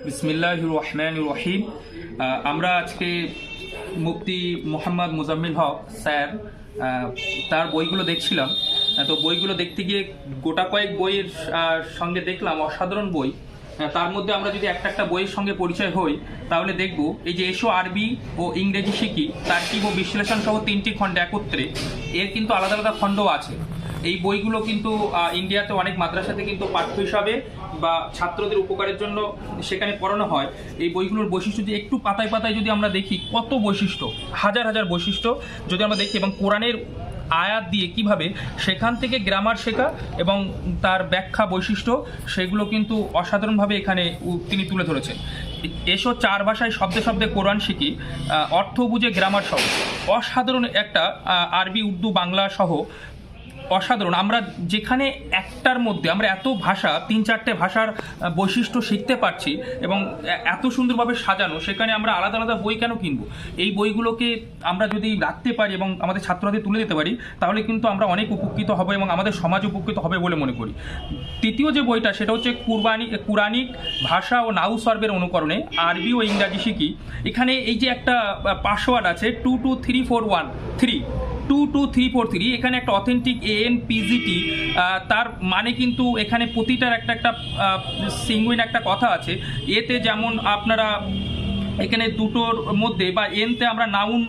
বিসমিল্লাহির রহমানির রহিম। আমরা আজকে মুফতি মোহাম্মদ মুজাম্মিল হক স্যার তার বইগুলো দেখছিলাম। তো বইগুলো দেখতে গিয়ে গোটা কয়েক বইয়ের সঙ্গে দেখলাম অসাধারণ বই। তার মধ্যে আমরা যদি একটা একটা বইয়ের সঙ্গে পরিচয় হই তাহলে দেখব এই যে এসো আরবি ও ইংরেজি শিখি তার্কিব ও বিশ্লেষণ সহ 3টি খণ্ডে একত্রে, এর কিন্তু আলাদা আলাদা খণ্ডও আছে। এই বইগুলো কিন্তু ইন্ডিয়াতে অনেক মাদ্রাসাতে কিন্তু পাঠ্য হিসাবে বা ছাত্রদের উপকারের জন্য সেখানে পড়ানো হয়। এই বইগুলোর বৈশিষ্ট্য যদি একটু পাতায় পাতায় যদি আমরা দেখি, কত বৈশিষ্ট্য, হাজার হাজার বৈশিষ্ট্য যদি আমরা দেখি, এবং কোরআনের আয়াত দিয়ে কিভাবে সেখান থেকে গ্রামার শেখা এবং তার ব্যাখ্যা বৈশিষ্ট্য, সেগুলো কিন্তু অসাধারণভাবে এখানে তিনি তুলে ধরেছেন। এসো 4 ভাষায় শব্দে শব্দে কোরআন শিখি, অর্থ বুঝে গ্রামার সহ, অসাধারণ একটা আরবি, উর্দু, বাংলা সহ অসাধারণ। আমরা যেখানে একটার মধ্যে আমরা এত ভাষা, 3-4টে ভাষার বৈশিষ্ট্য শিখতে পারছি এবং এত সুন্দরভাবে সাজানো, সেখানে আমরা আলাদা আলাদা বই কেন কিনবো? এই বইগুলোকে আমরা যদি রাখতে পারি এবং আমাদের ছাত্রদের তুলে দিতে পারি, তাহলে কিন্তু আমরা অনেক উপকৃত হব এবং আমাদের সমাজ উপকৃত হবে বলে মনে করি। তৃতীয় যে বইটা, সেটা হচ্ছে কুরআনিক ভাষা ও নাউ সর্বের অনুকরণে আরবি ও ইংরাজি শিখি। এখানে এই যে একটা পাসওয়ার্ড আছে 223413 22343, এখানে একটা অথেন্টিক ANPGT, তার মানে কিন্তু এখানে প্রতিটার একটা একটা সিঙ্গুইন একটা কথা আছে। এতে যেমন আপনারা এখানে দুটোর মধ্যে বা এনতে আমরা নাউন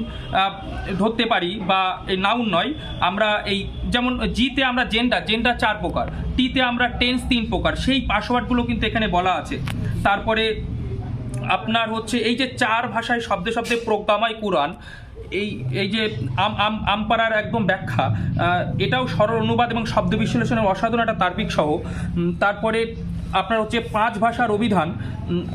ধরতে পারি, বা এই নাউন নয়, আমরা এই যেমন জিতে আমরা জেন্ডার 4 প্রকার, টিতে আমরা টেন্স 3 প্রকার, সেই পাসওয়ার্ডগুলো কিন্তু এখানে বলা আছে। তারপরে আপনার হচ্ছে এই যে 4 ভাষায় শব্দে শব্দে প্রোগ্রামাই কোরআন, এই যে আমপারার একদম ব্যাখ্যা, এটাও সরল অনুবাদ এবং শব্দ বিশ্লেষণের অসাধারণ একটা তার্কিক সহ। তারপরে আপনার হচ্ছে 5 ভাষার অভিধান,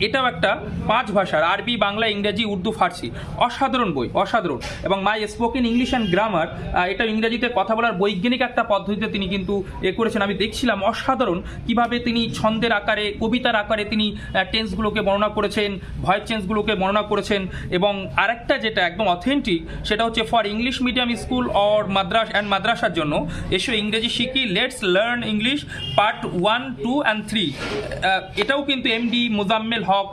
এটাও একটা 5 ভাষার আরবি, বাংলা, ইংরেজি, উর্দু, ফার্সি, অসাধারণ বই, অসাধারণ। এবং মাই স্পোকেন ইংলিশ অ্যান্ড গ্রামার, এটা ইংরেজিতে কথা বলার বৈজ্ঞানিক একটা পদ্ধতিতে তিনি কিন্তু করেছেন। আমি দেখছিলাম অসাধারণ কিভাবে তিনি ছন্দের আকারে, কবিতার আকারে তিনি টেন্সগুলোকে বর্ণনা করেছেন, ভয়েস চেঞ্জগুলোকে বর্ণনা করেছেন। এবং আরেকটা যেটা একদম অথেন্টিক, সেটা হচ্ছে for English medium school or মাদ্রাসার জন্য এসো ইংরেজি শিখি, let's learn English part 1, 2 and 3। এটাও কিন্তু MD মুজাম্মিল হক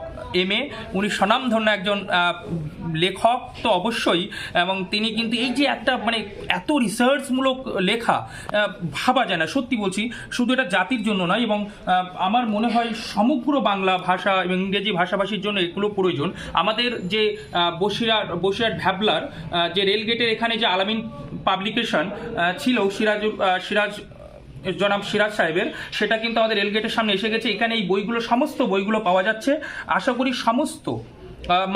MA, উনি স্বনামধন্য একজন লেখক তো অবশ্যই, এবং তিনি কিন্তু এই যে একটা মানে এত রিসার্চমূলক লেখা, ভাবা যায় না, সত্যি বলছি। শুধু এটা জাতির জন্য নয়, এবং আমার মনে হয় সমগ্র বাংলা ভাষা এবং ইংরেজি ভাষাভাষীর জন্য এগুলো প্রয়োজন। আমাদের যে বসিরহাট ভ্যাবলার যে রেলগেটের এখানে যে আলামিন পাবলিকেশন ছিল জনাব সিরাজ সাহেবের, সেটা কিন্তু আমাদের রেলগেটের সামনে এসে গেছে। এখানে এই বইগুলো, সমস্ত বইগুলো পাওয়া যাচ্ছে। আশা করি সমস্ত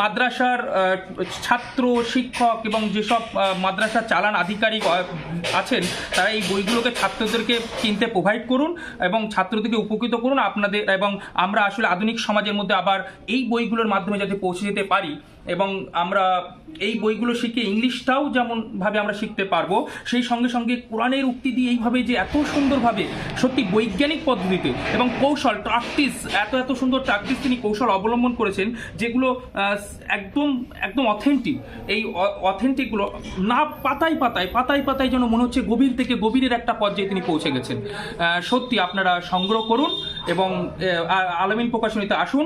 মাদ্রাসার ছাত্র, শিক্ষক এবং যেসব মাদ্রাসার চালান আধিকারিক আছেন, তারা এই বইগুলোকে ছাত্রদেরকে কিনতে প্রোভাইড করুন এবং ছাত্রদেরকে উপকৃত করুন আপনাদের, এবং আমরা আসলে আধুনিক সমাজের মধ্যে আবার এই বইগুলোর মাধ্যমে যাতে পৌঁছে যেতে পারি, এবং আমরা এই বইগুলো শিখে ইংলিশটাও যেমনভাবে আমরা শিখতে পারবো, সেই সঙ্গে সঙ্গে কোরআনের উক্তি দিয়ে এইভাবে যে এত সুন্দরভাবে, সত্যি বৈজ্ঞানিক পদ্ধতিতে এবং কৌশল, প্র্যাকটিস, এত সুন্দর প্র্যাকটিস তিনি কৌশল অবলম্বন করেছেন, যেগুলো একদম অথেন্টিক। এই অথেন্টিকগুলো না পাতায় পাতায় যেন মনে হচ্ছে গভীর থেকে গভীরের একটা পর্যায়ে তিনি পৌঁছে গেছেন। সত্যি আপনারা সংগ্রহ করুন এবং আলামিন প্রকাশনীতে আসুন।